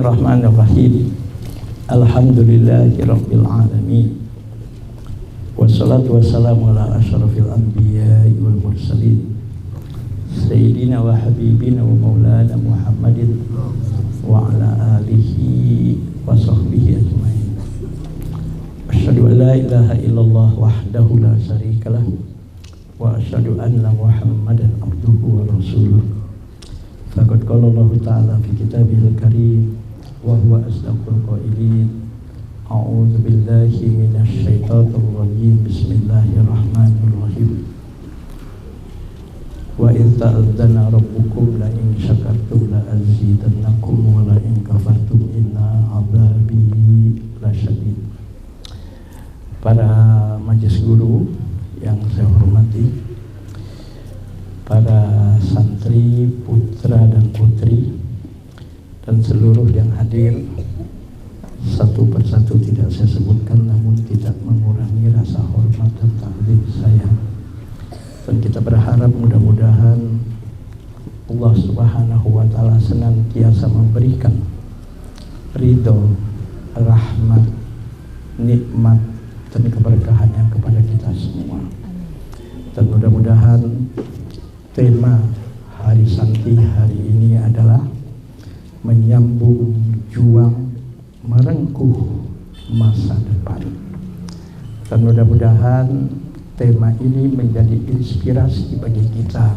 Bismillahirrahmanirrahim. Alhamdulillahirabbil alamin. Wassalatu wassalamu ala asyrafil anbiya'i wal mursalin. Sayyidina wa habibina wa maulana Muhammadin wa ala alihi wa sahbihi ajma'in. Asyhadu an la ilaha illallah wahdahu la syarikalah wa asyhadu anna Muhammadan abduhu wa rasuluh. Faqad qala Allah Ta'ala fi kitabihil karim wa huwa asdaqul qailin. A'udzu billahi minasy syaithanir rajim. Bismillahirrahmanirrahim. Wa idz ta'adzana rabbukum la in syakartum la azidannakum wa la in kafartum inna 'adzabi lasyadid. Para majelis guru yang saya hormati, para santri, putra dan putri, dan seluruh yang hadir, satu persatu tidak saya sebutkan, namun tidak mengurangi rasa hormat dan takdim saya. Dan kita berharap mudah-mudahan Allah Subhanahu wa Ta'ala senantiasa memberikan ridho, rahmat, nikmat dan keberkahannya kepada kita semua. Dan mudah-mudahan tema Hari Santri hari ini adalah menyambung juang merengkuh masa depan. Dan mudah-mudahan tema ini menjadi inspirasi bagi kita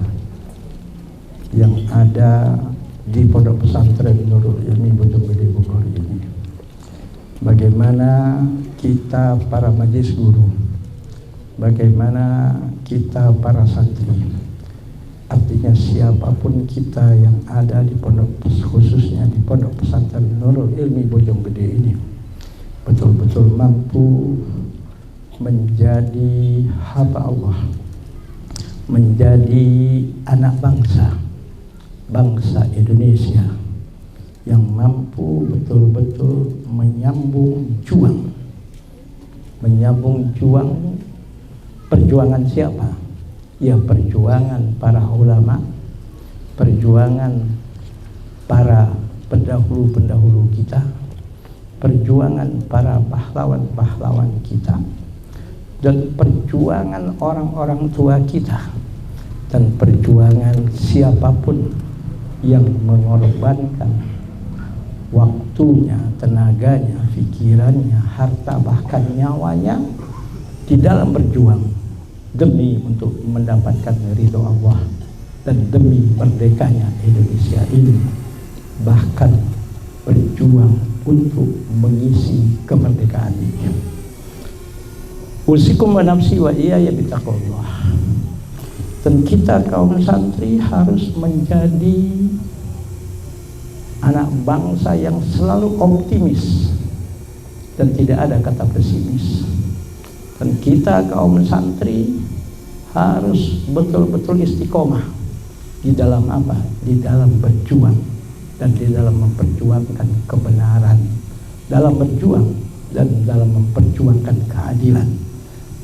yang ada di Pondok Pesantren Nurul Ilmi Bojonggede Bogor ini. Bagaimana kita para majelis guru, bagaimana kita para santri, artinya siapapun kita yang ada di pondok, khususnya di Pondok Pesantren Nurul Ilmi Bojonggede ini, betul-betul mampu menjadi hamba Allah, menjadi anak bangsa Indonesia yang mampu betul-betul menyambung juang perjuangan siapa? Ya, perjuangan para ulama, perjuangan para pendahulu-pendahulu kita, perjuangan para pahlawan-pahlawan kita, dan perjuangan orang-orang tua kita, dan perjuangan siapapun yang mengorbankan waktunya, tenaganya, pikirannya, harta, bahkan nyawanya di dalam berjuang demi untuk mendapatkan ridho Allah dan demi merdekanya Indonesia ini, bahkan berjuang untuk mengisi kemerdekaan ini. Usikum wa nafsi wa iyaya bittaqwallah. Dan kita kaum santri harus menjadi anak bangsa yang selalu optimis dan tidak ada kata pesimis. Dan kita kaum santri harus betul-betul istiqomah di dalam apa? Di dalam berjuang dan di dalam memperjuangkan kebenaran, dalam berjuang dan dalam memperjuangkan keadilan,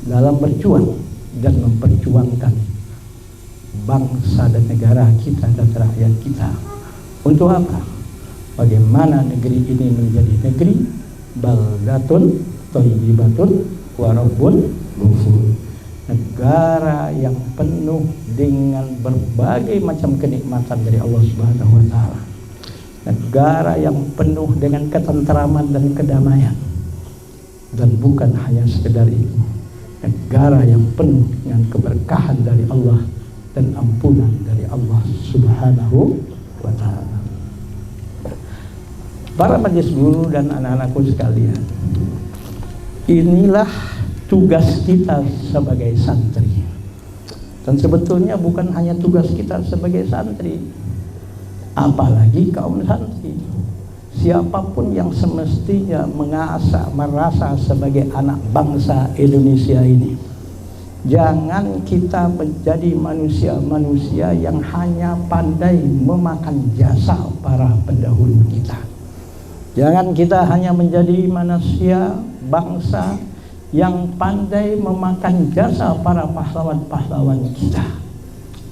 dalam berjuang dan memperjuangkan bangsa dan negara kita dan rakyat kita. Untuk apa? Bagaimana negeri ini menjadi negeri baldatun thayyibatun wa rabbun ghafur, negara yang penuh dengan berbagai macam kenikmatan dari Allah Subhanahu wa Ta'ala, negara yang penuh dengan ketentraman dan kedamaian. Dan bukan hanya sekedar itu, negara yang penuh dengan keberkahan dari Allah dan ampunan dari Allah Subhanahu wa Ta'ala. Para majelis guru dan anak-anakku sekalian, inilah tugas kita sebagai santri. Dan sebetulnya bukan hanya tugas kita sebagai santri, apalagi kaum santri. Siapapun yang semestinya merasa sebagai anak bangsa Indonesia ini, jangan kita menjadi manusia-manusia yang hanya pandai memakan jasa para pendahulu kita. Jangan kita hanya menjadi manusia bangsa yang pandai memakan jasa para pahlawan-pahlawan kita,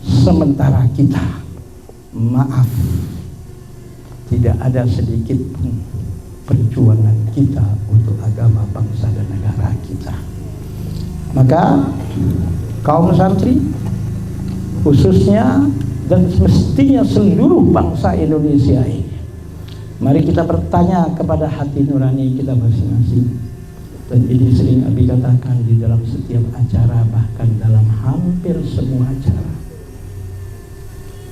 sementara kita, maaf, tidak ada sedikit pun perjuangan kita untuk agama, bangsa dan negara kita. Maka kaum santri khususnya dan semestinya seluruh bangsa Indonesia ini, mari kita bertanya kepada hati nurani kita masing-masing. Dan ini sering Abi katakan di dalam setiap acara, bahkan dalam hampir semua acara.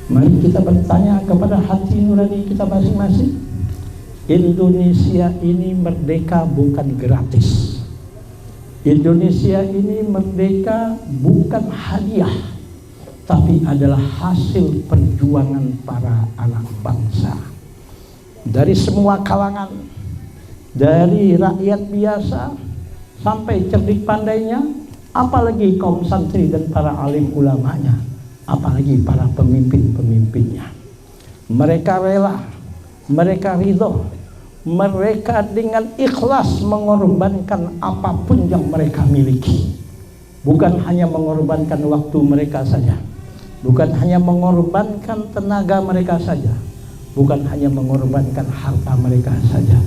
Mari kita bertanya kepada hati nurani kita masing-masing. Indonesia ini merdeka bukan gratis. Indonesia ini merdeka bukan hadiah, tapi adalah hasil perjuangan para anak bangsa. Dari semua kalangan, dari rakyat biasa sampai cerdik pandainya, apalagi kaum santri dan para alim ulamanya, apalagi para pemimpin-pemimpinnya. Mereka rela, mereka ridho, mereka dengan ikhlas mengorbankan apapun yang mereka miliki. Bukan hanya mengorbankan waktu mereka saja, bukan hanya mengorbankan tenaga mereka saja, bukan hanya mengorbankan harta mereka saja,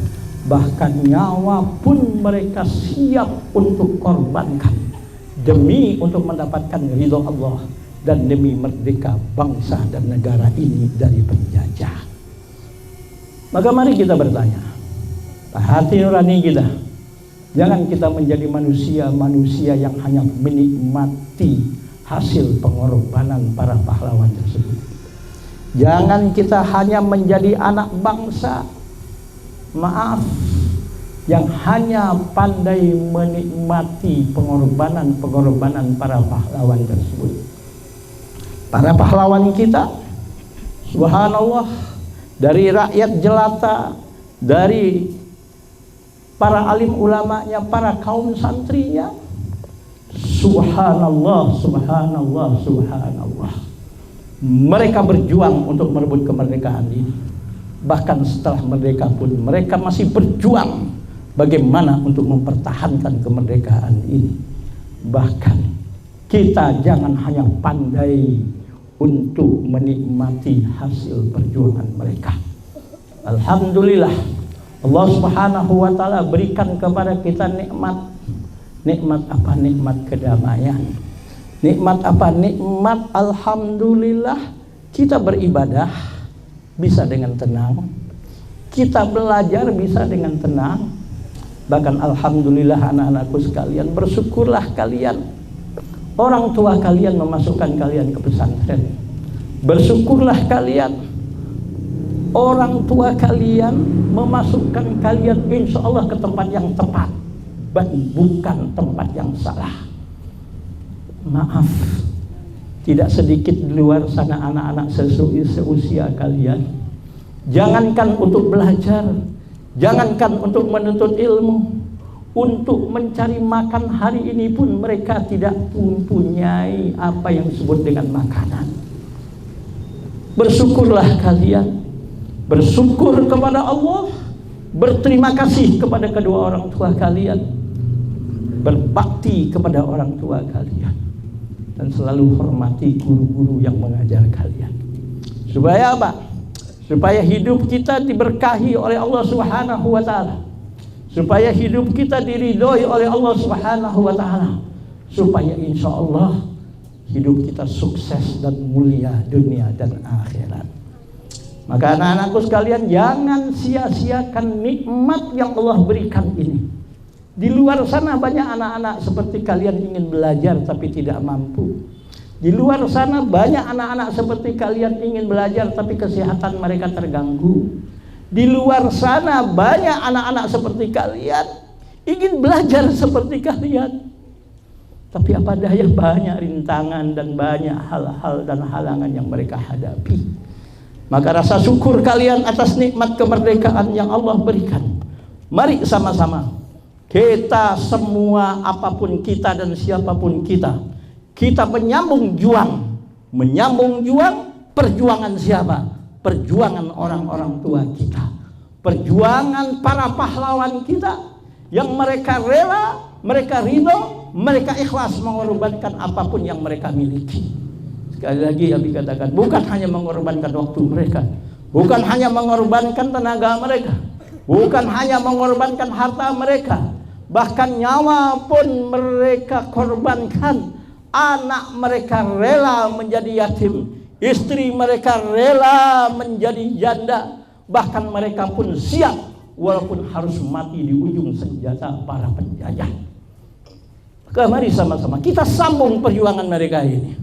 bahkan nyawa pun mereka siap untuk korbankan demi untuk mendapatkan ridho Allah dan demi merdeka bangsa dan negara ini dari penjajah. Maka mari kita bertanya, hati nurani kita, jangan kita menjadi manusia yang hanya menikmati hasil pengorbanan para pahlawan tersebut. Jangan kita hanya menjadi anak bangsa, maaf, yang hanya pandai menikmati pengorbanan para pahlawan tersebut. Para pahlawan kita, subhanallah, dari rakyat jelata, dari para alim ulamanya, para kaum santrinya, subhanallah, subhanallah, subhanallah. Mereka berjuang untuk merebut kemerdekaan ini. Bahkan setelah merdeka pun mereka masih berjuang bagaimana untuk mempertahankan kemerdekaan ini. Bahkan kita jangan hanya pandai untuk menikmati hasil perjuangan mereka. Alhamdulillah, Allah Subhanahu wa taala berikan kepada kita nikmat. Nikmat apa? Nikmat kedamaian. Nikmat apa? Nikmat alhamdulillah kita beribadah bisa dengan tenang, kita belajar bisa dengan tenang. Bahkan alhamdulillah anak-anakku sekalian, bersyukurlah kalian, orang tua kalian memasukkan kalian ke pesantren. Bersyukurlah kalian, orang tua kalian memasukkan kalian insya Allah ke tempat yang tepat, bukan tempat yang salah. Maaf, tidak sedikit di luar sana anak-anak seusia kalian, jangankan untuk belajar, jangankan untuk menuntut ilmu, untuk mencari makan hari ini pun mereka tidak mempunyai apa yang disebut dengan makanan. Bersyukurlah kalian, bersyukur kepada Allah, berterima kasih kepada kedua orang tua kalian, berbakti kepada orang tua kalian, dan selalu hormati guru-guru yang mengajar kalian. Supaya apa? Supaya hidup kita diberkahi oleh Allah Subhanahu wa taala. Supaya hidup kita diridhoi oleh Allah Subhanahu wa taala. Supaya insya Allah hidup kita sukses dan mulia dunia dan akhirat. Maka anak-anakku sekalian, jangan sia-siakan nikmat yang Allah berikan ini. Di luar sana banyak anak-anak seperti kalian ingin belajar tapi tidak mampu. Di luar sana banyak anak-anak seperti kalian ingin belajar tapi kesehatan mereka terganggu. Di luar sana banyak anak-anak seperti kalian ingin belajar seperti kalian, tapi apa daya, banyak rintangan dan banyak hal-hal dan halangan yang mereka hadapi. Maka rasa syukur kalian atas nikmat kemerdekaan yang Allah berikan. Mari sama-sama kita semua, apapun kita dan siapapun kita menyambung juang. Menyambung juang, perjuangan siapa? Perjuangan orang-orang tua kita, perjuangan para pahlawan kita yang mereka rela, mereka ridho, mereka ikhlas mengorbankan apapun yang mereka miliki. Sekali lagi Abi katakan, bukan hanya mengorbankan waktu mereka, bukan hanya mengorbankan tenaga mereka, bukan hanya mengorbankan harta mereka, bahkan nyawa pun mereka korbankan. Anak mereka rela menjadi yatim, istri mereka rela menjadi janda, bahkan mereka pun siap walaupun harus mati di ujung senjata para penjajah. Maka mari sama-sama kita sambung perjuangan mereka ini.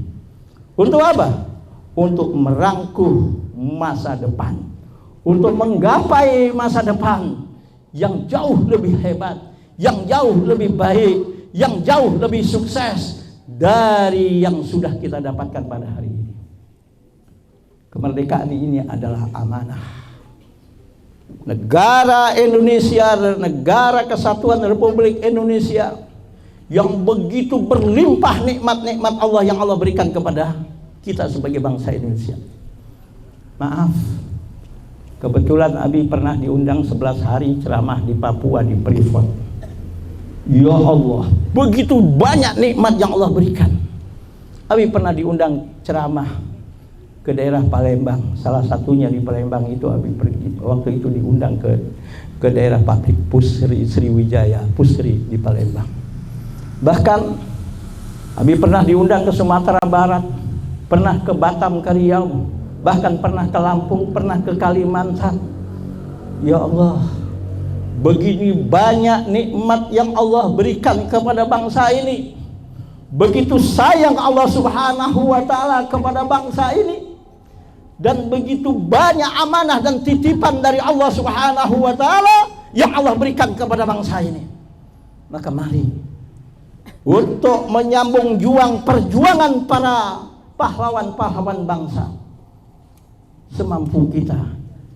Untuk apa? Untuk merangkuh masa depan, untuk menggapai masa depan yang jauh lebih hebat, yang jauh lebih baik, yang jauh lebih sukses dari yang sudah kita dapatkan pada hari ini. Kemerdekaan ini adalah amanah. Negara Indonesia, negara kesatuan Republik Indonesia yang begitu berlimpah nikmat-nikmat Allah yang Allah berikan kepada kita sebagai bangsa Indonesia. Maaf, kebetulan Abi pernah diundang 11 hari ceramah di Papua, di Freeport. Ya Allah, begitu banyak nikmat yang Allah berikan. Abi pernah diundang ceramah ke daerah Palembang, salah satunya di Palembang itu Abi pergi. Waktu itu diundang ke daerah pabrik Pusri Sriwijaya, Pusri di Palembang. Bahkan Abi pernah diundang ke Sumatera Barat, pernah ke Batam, ke Riau, bahkan pernah ke Lampung, pernah ke Kalimantan. Ya Allah, begini banyak nikmat yang Allah berikan kepada bangsa ini. Begitu sayang Allah Subhanahu wa ta'ala kepada bangsa ini, dan begitu banyak amanah dan titipan dari Allah Subhanahu wa ta'ala yang Allah berikan kepada bangsa ini. Maka mari untuk menyambung juang perjuangan para pahlawan-pahlawan bangsa semampu kita,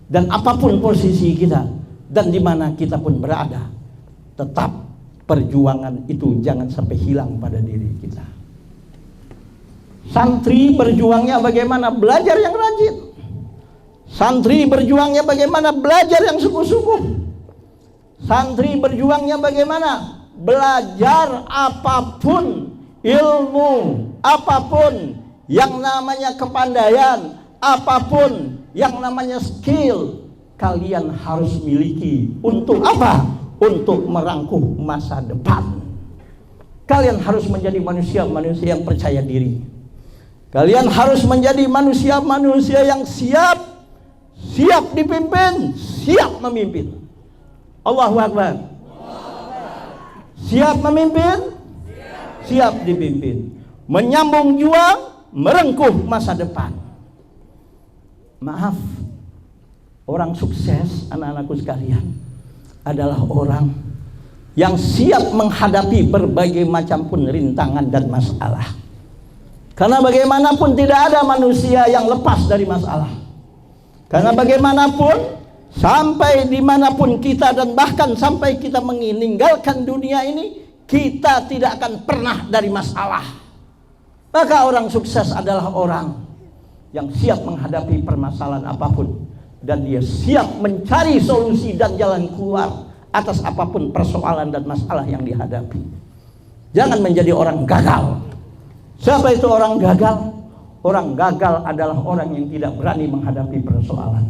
dan apapun posisi kita dan di mana kita pun berada, tetap perjuangan itu jangan sampai hilang pada diri kita. Santri berjuangnya bagaimana? Belajar yang rajin. Santri berjuangnya bagaimana? Belajar yang sungguh-sungguh. Santri berjuangnya bagaimana? Belajar apapun ilmu, apapun yang namanya kepandaian, apapun yang namanya skill, kalian harus miliki. Untuk apa? Untuk merangkuh masa depan. Kalian harus menjadi manusia-manusia yang percaya diri. Kalian harus menjadi manusia-manusia yang siap dipimpin, siap memimpin. Allahu Akbar. Siap memimpin, siap dipimpin. Menyambung juang, merengkuh masa depan. Maaf, orang sukses, anak-anakku sekalian, adalah orang yang siap menghadapi berbagai macam pun rintangan dan masalah. Karena bagaimanapun tidak ada manusia yang lepas dari masalah. Karena bagaimanapun, sampai dimanapun kita, dan bahkan sampai kita meninggalkan dunia ini, kita tidak akan pernah dari masalah. Maka orang sukses adalah orang yang siap menghadapi permasalahan apapun, dan dia siap mencari solusi dan jalan keluar atas apapun persoalan dan masalah yang dihadapi. Jangan menjadi orang gagal. Siapa itu orang gagal? Orang gagal adalah orang yang tidak berani menghadapi persoalan.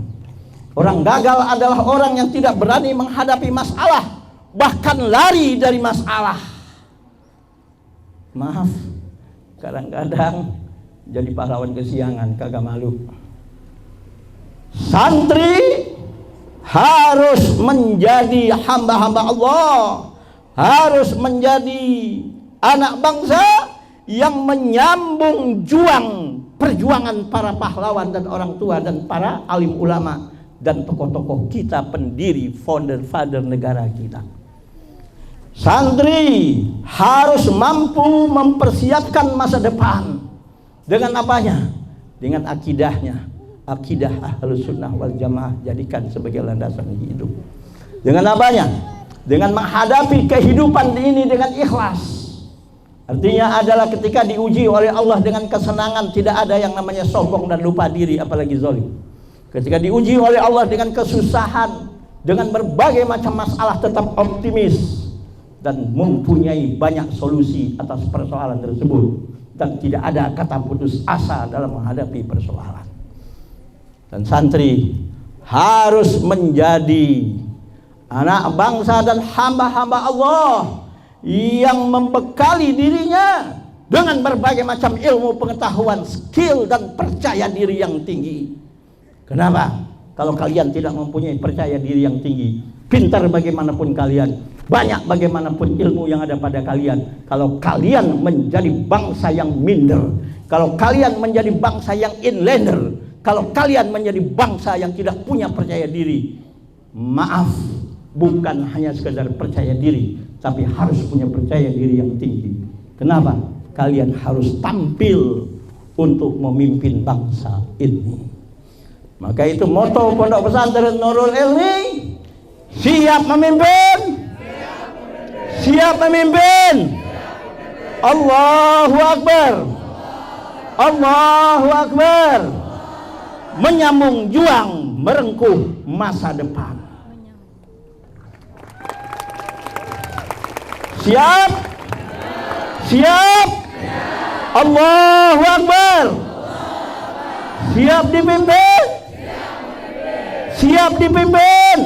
Orang gagal adalah orang yang tidak berani menghadapi masalah, bahkan lari dari masalah. Maaf, kadang-kadang jadi pahlawan kesiangan, kagak malu. Santri harus menjadi hamba-hamba Allah, harus menjadi anak bangsa yang menyambung juang perjuangan para pahlawan dan orang tua dan para alim ulama dan tokoh-tokoh kita, pendiri founder negara kita. Santri harus mampu mempersiapkan masa depan dengan apanya? Dengan akidahnya. Akidah Ahlus Sunnah wal Jamaah jadikan sebagai landasan hidup. Dengan apanya? Dengan menghadapi kehidupan ini dengan ikhlas. Artinya adalah ketika diuji oleh Allah dengan kesenangan, tidak ada yang namanya sombong dan lupa diri, apalagi zalim. Ketika diuji oleh Allah dengan kesusahan, dengan berbagai macam masalah, tetap optimis dan mempunyai banyak solusi atas persoalan tersebut, dan tidak ada kata putus asa dalam menghadapi persoalan. Dan santri harus menjadi anak bangsa dan hamba-hamba Allah yang membekali dirinya dengan berbagai macam ilmu, pengetahuan, skill, dan percaya diri yang tinggi. Kenapa? Kalau kalian tidak mempunyai percaya diri yang tinggi, pintar bagaimanapun kalian, banyak bagaimanapun ilmu yang ada pada kalian, kalau kalian menjadi bangsa yang minder, kalau kalian menjadi bangsa yang inlander, kalau kalian menjadi bangsa yang tidak punya percaya diri, maaf, bukan hanya sekedar percaya diri, tapi harus punya percaya diri yang tinggi. Kenapa? Kalian harus tampil untuk memimpin bangsa ini. Maka itu moto Pondok Pesantren Nurul Ilmi, siap memimpin, siap memimpin. Allahu Akbar, Allahu Akbar. Menyambung juang, merengkuh masa depan. Siap, siap. Allahu Akbar. Siap dipimpin, siap dipimpin.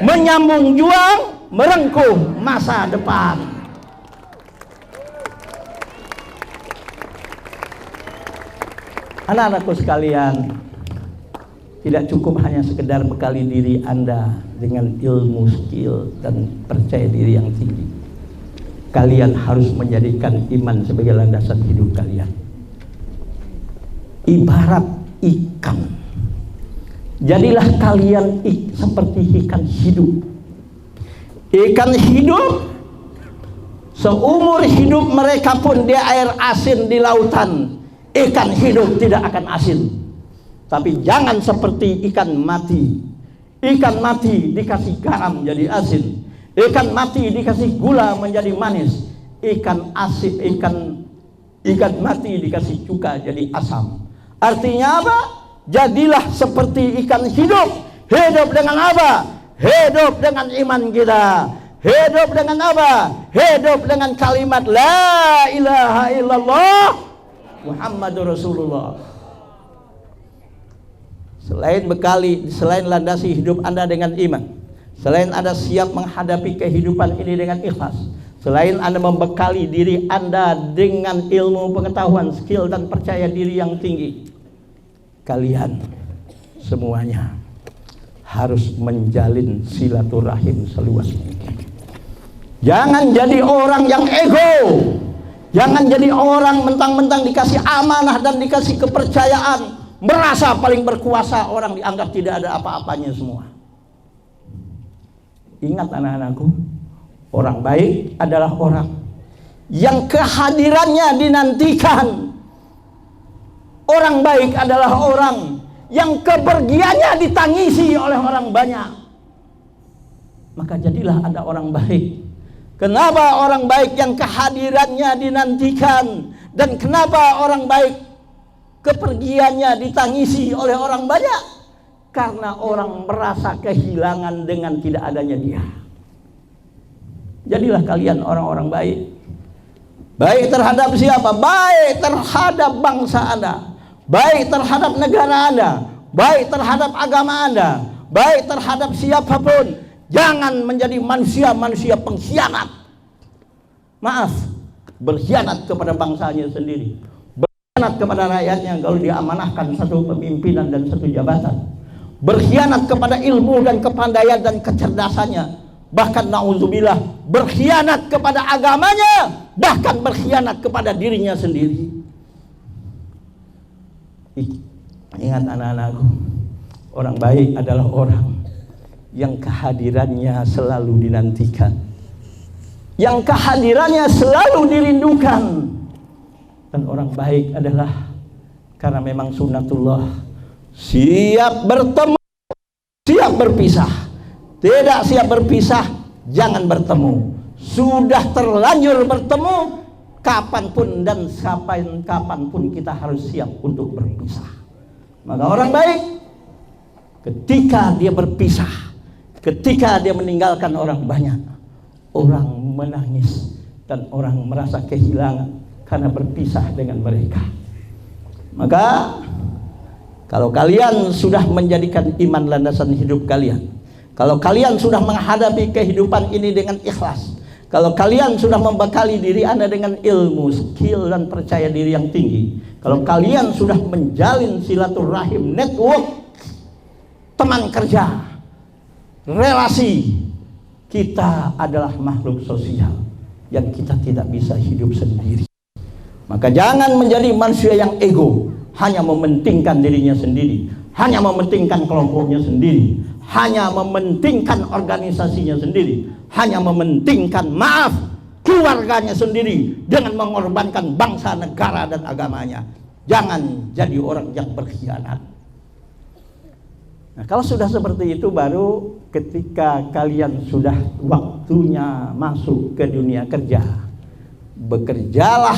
Menyambung juang, merengkuh masa depan. Anak-anakku sekalian, tidak cukup hanya sekedar bekali diri Anda dengan ilmu, skill, dan percaya diri yang tinggi. Kalian harus menjadikan iman sebagai landasan hidup kalian. Ibarat ikan, jadilah kalian seperti ikan hidup. Ikan hidup, seumur hidup mereka pun di air asin di lautan, ikan hidup tidak akan asin. Tapi jangan seperti ikan mati. Ikan mati dikasih garam jadi asin, ikan mati dikasih gula menjadi manis, ikan asin, ikan mati dikasih cuka jadi asam. Artinya apa? Jadilah seperti ikan hidup. Hidup dengan apa? Hidup dengan iman kita. Hidup dengan apa? Hidup dengan kalimat la ilaha illallah Muhammadur Rasulullah. Selain landasi hidup Anda dengan iman, selain Anda siap menghadapi kehidupan ini dengan ikhlas, selain Anda membekali diri Anda dengan ilmu, pengetahuan, skill, dan percaya diri yang tinggi, kalian semuanya harus menjalin silaturahim seluas mungkin. Jangan jadi orang yang ego. Jangan jadi orang mentang-mentang dikasih amanah dan dikasih kepercayaan, merasa paling berkuasa, orang dianggap tidak ada apa-apanya semua. Ingat anak-anakku, orang baik adalah orang yang kehadirannya dinantikan. Orang baik adalah orang yang kepergiannya ditangisi oleh orang banyak. Maka jadilah Anda orang baik. Kenapa orang baik yang kehadirannya dinantikan, dan kenapa orang baik kepergiannya ditangisi oleh orang banyak? Karena orang merasa kehilangan dengan tidak adanya dia. Jadilah kalian orang-orang baik. Baik terhadap siapa? Baik terhadap bangsa Anda, baik terhadap negara Anda, baik terhadap agama Anda, baik terhadap siapapun. Jangan menjadi manusia-manusia pengkhianat. Maaf, berkhianat kepada bangsanya sendiri, berkhianat kepada rakyatnya kalau diamanahkan satu pemimpinan dan satu jabatan, berkhianat kepada ilmu dan kepandaian dan kecerdasannya, bahkan na'udzubillah berkhianat kepada agamanya, bahkan berkhianat kepada dirinya sendiri. Ingat anak-anakku, orang baik adalah orang yang kehadirannya selalu dinantikan, yang kehadirannya selalu dirindukan. Dan orang baik adalah, karena memang sunnatullah, siap bertemu, siap berpisah. Tidak siap berpisah, jangan bertemu. Sudah terlanjur bertemu, kapanpun dan kapanpun kita harus siap untuk berpisah. Maka orang baik, ketika dia berpisah, ketika dia meninggalkan orang banyak, orang menangis dan orang merasa kehilangan karena berpisah dengan mereka. Maka Kalau kalian sudah menjadikan iman landasan hidup kalian, kalau kalian sudah menghadapi kehidupan ini dengan ikhlas, kalau kalian sudah membekali diri Anda dengan ilmu, skill, dan percaya diri yang tinggi, kalau kalian sudah menjalin silaturahim, network, teman kerja, relasi, kita adalah makhluk sosial yang kita tidak bisa hidup sendiri. Maka jangan menjadi manusia yang ego, hanya mementingkan dirinya sendiri, hanya mementingkan kelompoknya sendiri, hanya mementingkan organisasinya sendiri, hanya mementingkan keluarganya sendiri dengan mengorbankan bangsa, negara, dan agamanya. Jangan jadi orang yang berkhianat. Nah, kalau sudah seperti itu, baru ketika kalian sudah waktunya masuk ke dunia kerja, bekerjalah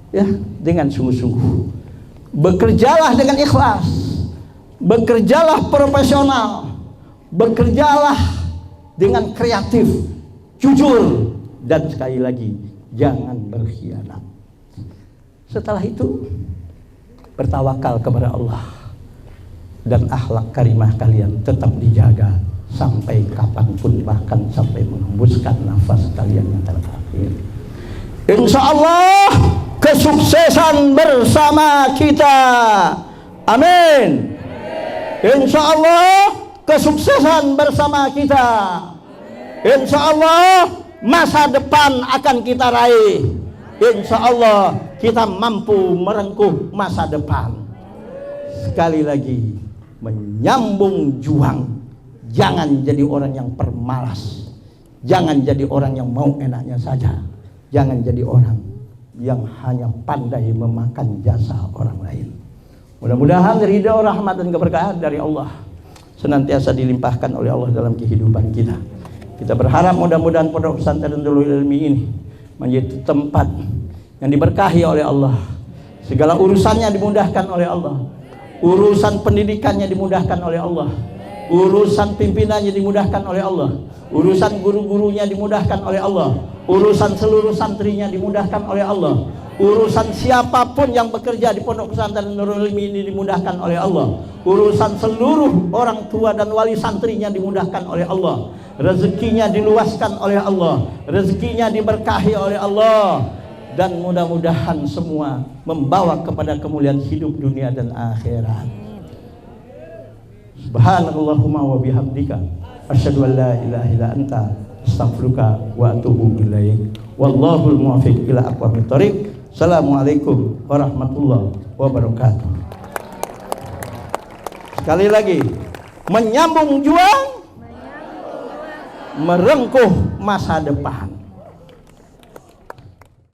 ya dengan sungguh-sungguh, bekerjalah dengan ikhlas, bekerjalah profesional, bekerjalah dengan kreatif, jujur, dan sekali lagi jangan berkhianat. Setelah itu bertawakal kepada Allah, dan akhlak karimah kalian tetap dijaga sampai kapanpun, bahkan sampai menghembuskan nafas kalian yang terakhir. Insya Allah kesuksesan bersama kita. Amin. Insya Allah kesuksesan bersama kita. Insya Allah masa depan akan kita raih. Insya Allah kita mampu merengkuh masa depan. Sekali lagi, menyambung juang. Jangan jadi orang yang permalas, jangan jadi orang yang mau enaknya saja, jangan jadi orang yang hanya pandai memakan jasa orang lain. Mudah-mudahan ridha, rahmat, dan keberkahan dari Allah senantiasa dilimpahkan oleh Allah dalam kehidupan kita. Kita berharap mudah-mudahan Pondok Pesantren Nurul Ilmi ini menjadi tempat yang diberkahi oleh Allah. Segala urusannya dimudahkan oleh Allah. Urusan pendidikannya dimudahkan oleh Allah, urusan pimpinannya dimudahkan oleh Allah, urusan guru-gurunya dimudahkan oleh Allah, urusan seluruh santrinya dimudahkan oleh Allah, urusan siapapun yang bekerja di Pondok Pesantren Nurul Ilmi ini dimudahkan oleh Allah, urusan seluruh orang tua dan wali santrinya dimudahkan oleh Allah, rezekinya diluaskan oleh Allah, rezekinya diberkahi oleh Allah, dan mudah-mudahan semua membawa kepada kemuliaan hidup dunia dan akhirat. Subhanallahumma wa bihamdika asyhadu an la ilaha illa anta astaghfiruka wa atubu ilaik. Wallahul muwaffiq ila aqwamit thoriq. Assalamualaikum warahmatullahi wabarakatuh. Sekali lagi, menyambung juang, merengkuh masa depan.